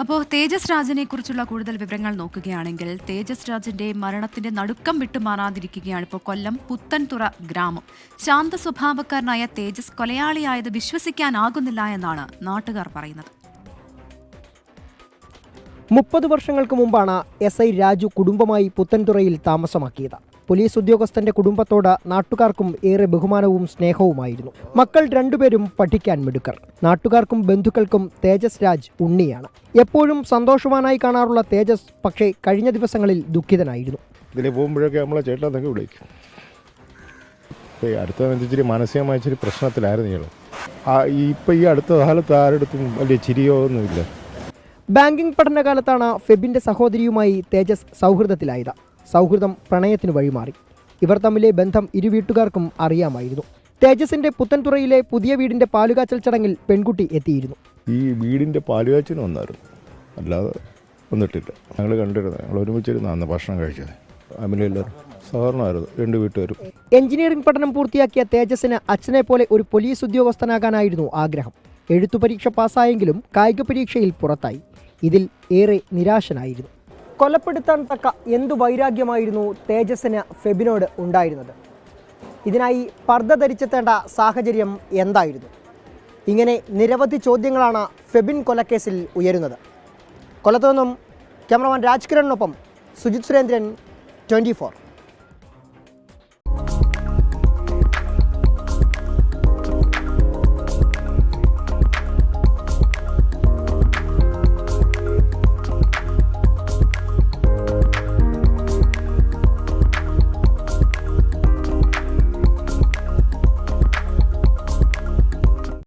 അപ്പോൾ തേജസ് രാജിനെ കുറിച്ചുള്ള കൂടുതൽ വിവരങ്ങൾ നോക്കുകയാണെങ്കിൽ തേജസ് രാജിന്റെ മരണത്തിന്റെ നടുക്കം വിട്ടുമാറാതിരിക്കുകയാണ് ഇപ്പോൾ കൊല്ലം പുത്തൻതുറ ഗ്രാമം. ശാന്ത സ്വഭാവക്കാരനായ തേജസ് കൊലയാളിയായത് വിശ്വസിക്കാനാകുന്നില്ല എന്നാണ് നാട്ടുകാർ പറയുന്നത്. 30 വർഷങ്ങൾക്ക് മുമ്പാണ് SI രാജു കുടുംബമായി പുത്തൻതുറയിൽ താമസമാക്കിയത്. പോലീസ് ഉദ്യോഗസ്ഥന്റെ കുടുംബത്തോട് നാട്ടുകാർക്കും ഏറെ ബഹുമാനവും സ്നേഹവുമായിരുന്നു. മക്കൾ രണ്ടുപേരും പഠിക്കാൻ മിടുക്കർ. നാട്ടുകാർക്കും ബന്ധുക്കൾക്കും തേജസ് രാജ് ഉണ്ണിയാണ്. എപ്പോഴും സന്തോഷവാനായി കാണാറുള്ള തേജസ് പക്ഷേ കഴിഞ്ഞ ദിവസങ്ങളിൽ ദുഃഖിതനായിരുന്നു. ഇതിലെ പോകുമ്പോഴൊക്കെ നമ്മളെ ചേട്ടനൊക്കെ വിളിക്കും. അടുത്ത ഇച്ചിരി മാനസികമായ ഇച്ചിരി പ്രശ്നത്തിലായിരുന്നു ഇയാൾ. ഇപ്പം ഈ അടുത്ത കാലത്ത് ആരുടെടുത്തും വലിയ ചിരിയോ ഒന്നുമില്ല. ബാങ്കിംഗ് പഠനകാലത്താണ് ഫെബിന്റെ സഹോദരിയുമായി തേജസ് സൗഹൃദത്തിലായത്. സൗഹൃദം പ്രണയത്തിന് വഴിമാറി. ഇവർ തമ്മിലെ ബന്ധം ഇരു വീട്ടുകാർക്കും അറിയാമായിരുന്നു. തേജസിന്റെ പുത്തൻതുറയിലെ പുതിയ വീടിന്റെ പാലുകാച്ചൽ ചടങ്ങിൽ പെൺകുട്ടി എത്തിയിരുന്നു. ഈ വീടിന്റെ പാലുകാച്ചിന് വന്നായിരുന്നു, അല്ലാതെ വന്നിട്ടില്ല. ഞങ്ങൾ കണ്ടിരുന്നു, ഞങ്ങൾ ഒരുമിച്ചിരുന്നു അന്ന് ഭക്ഷണം കഴിച്ചത്. ഫാമിലിയെല്ലാവരും സാധാരണമായിരുന്നു, 2 വീട്ടുകാരും. എഞ്ചിനീയറിംഗ് പഠനം പൂർത്തിയാക്കിയ തേജസിന് അച്ഛനെ പോലെ ഒരു പോലീസ് ഉദ്യോഗസ്ഥനാകാനായിരുന്നു ആഗ്രഹം. എഴുത്തു പരീക്ഷ പാസ്സായെങ്കിലും കായിക പരീക്ഷയിൽ പുറത്തായി. ഇതിൽ ഏറെ നിരാശനായിരുന്നു. കൊലപ്പെടുത്താൻ തക്ക എന്തു വൈരാഗ്യമായിരുന്നു തേജസിന് ഫെബിനോട് ഉണ്ടായിരുന്നത്? ഇതിനായി പർദ്ദ ധരിച്ചെത്തേണ്ട സാഹചര്യം എന്തായിരുന്നു? ഇങ്ങനെ നിരവധി ചോദ്യങ്ങളാണ് ഫെബിൻ കൊലക്കേസിൽ ഉയരുന്നത്. കൊല്ലത്തു നിന്നും ക്യാമറമാൻ രാജ്കിരണിനൊപ്പം സുജിത് സുരേന്ദ്രൻ, 24.